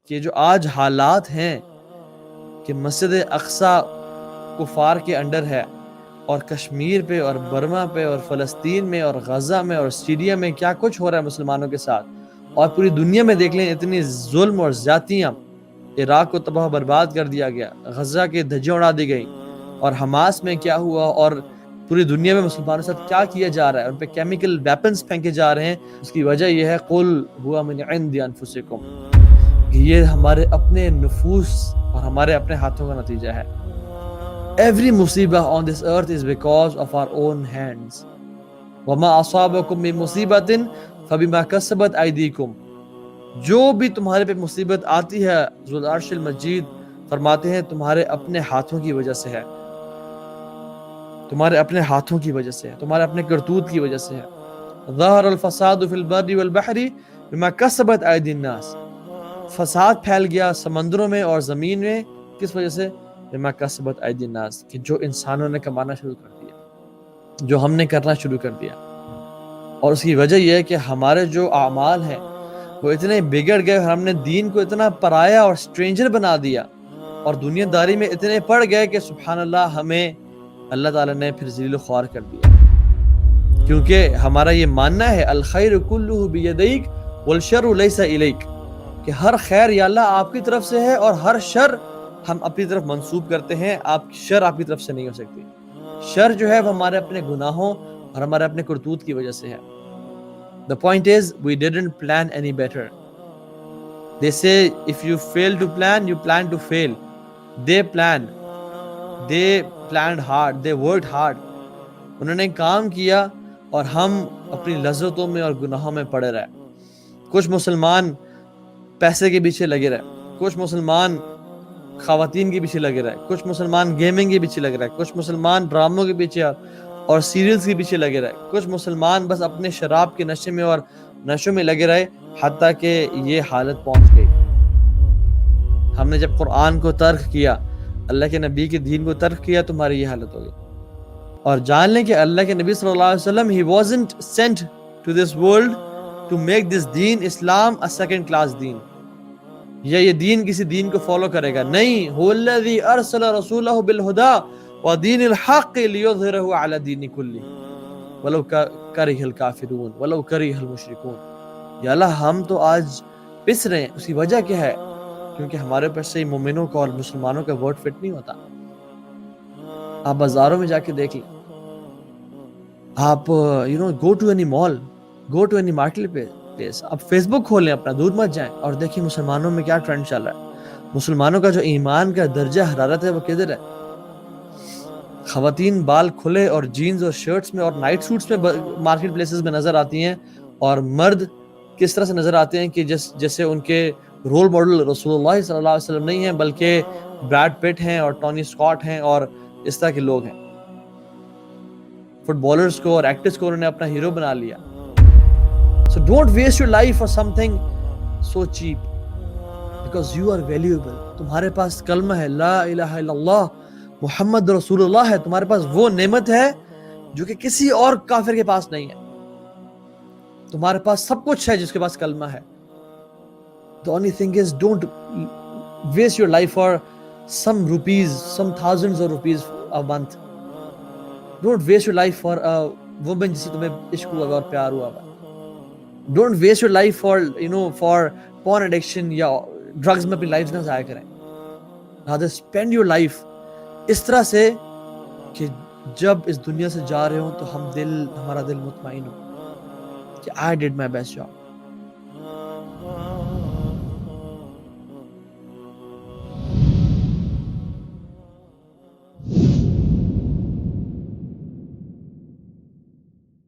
کہ جو آج حالات ہیں کہ مسجد اقصی کفار کے انڈر ہے، اور کشمیر پہ اور برما پہ اور فلسطین میں اور غزہ میں اور سیریا میں کیا کچھ ہو رہا ہے مسلمانوں کے ساتھ، اور پوری دنیا میں دیکھ لیں اتنی ظلم اور زیادتیاں، عراق کو تباہ برباد کر دیا گیا، غزہ کے دھجیاں اڑا دی گئی، اور حماس میں کیا ہوا، اور پوری دنیا میں مسلمانوں کے ساتھ کیا کیا جا رہا ہے، ان پہ کیمیکل ویپنز پھینکے جا رہے ہیں. اس کی وجہ یہ ہے قل ہوا من عند انفسکم، کہ یہ ہمارے اپنے نفوس اور ہمارے اپنے ہاتھوں کا نتیجہ ہے. Every musibah on this earth is because of our own hands. وَمَا أَصَابَكُم مِّن مُّصِيبَةٍ فَبِمَا كَسَبَتْ أَيْدِيكُم. جو بھی تمہارے پہ مصیبت آتی ہے، ذو العرش المجید فرماتے ہیں تمہارے اپنے ہاتھوں کی وجہ سے ہے، تمہارے اپنے ہاتھوں کی وجہ سے ہے، تمہارے اپنے کرتوت کی وجہ سے ہے. ظَهَرَ الْفَسَادُ فِي الْبَرِّ وَالْبَحْرِ بِمَا كَسَبَتْ أَيْدِي النَّاسِ. فساد پھیل گیا سمندروں میں اور زمین میں، کس وجہ سے؟ بِمَا كَسَبَتْ أَيْدِي النَّاسِ، کہ جو انسانوں نے کمانا شروع کر دیا، جو ہم نے کرنا شروع کر دیا. اور اس کی وجہ یہ ہے کہ ہمارے جو اعمال ہیں وہ اتنے بگڑ گئے، ہم نے دین کو اتنا پرایا اور سٹرینجر بنا دیا، اور دنیا داری میں اتنے پڑ گئے کہ سبحان اللہ ہمیں اللہ تعالیٰ نے پھر ذلیل و خوار کر دیا. کیونکہ ہمارا یہ ماننا ہے الخیر کلہ بیدیک والشر لیس الیک، کہ ہر خیر یا اللہ آپ کی طرف سے ہے، اور ہر شر ہم اپنی طرف منسوب کرتے ہیں. شر آپ کی طرف سے نہیں ہو سکتی. شر جو ہے وہ ہمارے اپنے گناہوں اور ہمارے اپنے کرتوت کی وجہ سے ہے. The point is we didn't plan any better. They say if you fail to plan, you plan to fail. They planned hard, they worked hard. انہوں نے کام کیا اور ہم اپنی لذتوں میں اور گناہوں میں پڑے رہے. کچھ مسلمان پیسے کے پیچھے لگے رہے، کچھ مسلمان خواتین کے پیچھے لگے رہے، کچھ مسلمان گیمنگ کے پیچھے لگے رہے، کچھ مسلمان ڈراموں کے پیچھے اور سیریلز کے پیچھے لگے رہے، کچھ مسلمان بس اپنے شراب کے نشے میں اور نشوں میں لگے رہے، حتیٰ کہ یہ حالت پہنچ گئی. ہم نے جب قرآن کو ترک کیا، اللہ کے نبی کے دین کو ترک کیا، تمہاری یہ حالت ہوگی. اور جان لیں کہ اللہ کے نبی صلی اللہ علیہ وسلم he wasn't sent to this world to make this then Islam a second class دین، یا یہ دین کسی دین کو فالو کرے گا، نہیں. هو الذی ارسل رسولہ بالہدی ودین الحق لیظہرہ علی الدین کلہ ولو کرہ الکافرون ولو کرہ المشرکون. یا اللہ ہم تو آج پس رہے ہیں، اس کی وجہ کیا ہے؟ کیونکہ ہمارے اوپر سے مومنوں کا اور مسلمانوں کا ورڈ فٹ نہیں ہوتا. آپ بازاروں میں جا کے دیکھ لیں، آپ go to any mall, go to any marketplace, آپ فیس بک کھولیں اپنا، دور مت جائیں اور دیکھیں مسلمانوں میں کیا ٹرینڈ چل رہا ہے. مسلمانوں کا جو ایمان کا درجہ حرارت ہے وہ کدھر ہے؟ خواتین بال کھلے اور جینز اور شرٹس میں اور نائٹ سوٹس میں مارکیٹ پلیسز میں نظر آتی ہیں، اور مرد کس طرح سے نظر آتے ہیں کہ جیسے ان کے رول ماڈل رسول اللہ صلی اللہ علیہ وسلم نہیں ہیں، بلکہ بریڈ پٹ ہیں اور ٹونی اسکاٹ ہیں اور اس طرح کے لوگ ہیں. فٹ بالرز کو اور ایکٹرز کو انہوں نے اپنا ہیرو بنا لیا. So don't waste your life for something so cheap, because you are valuable. تمہارے پاس کلمہ ہے لا الہ الا اللہ محمد رسول اللہ ہے، تمہارے پاس وہ نعمت ہے جو کہ کسی اور کافر کے پاس نہیں ہے. تمہارے پاس سب کچھ ہے جس کے پاس کلمہ ہے. The only thing is don't waste your life for some rupees, some thousands of rupees a month. Don't waste your life for a woman جس سے تمہیں عشق ہوا اور پیار ہوا. Don't waste your life for porn addiction یا drugs میں اپنی لائف نہ ضائع کریں. Rather spend your life اس طرح سے کہ جب اس دنیا سے جا رہے ہوں تو ہمارا دل مطمئن ہو کہ I did my best job.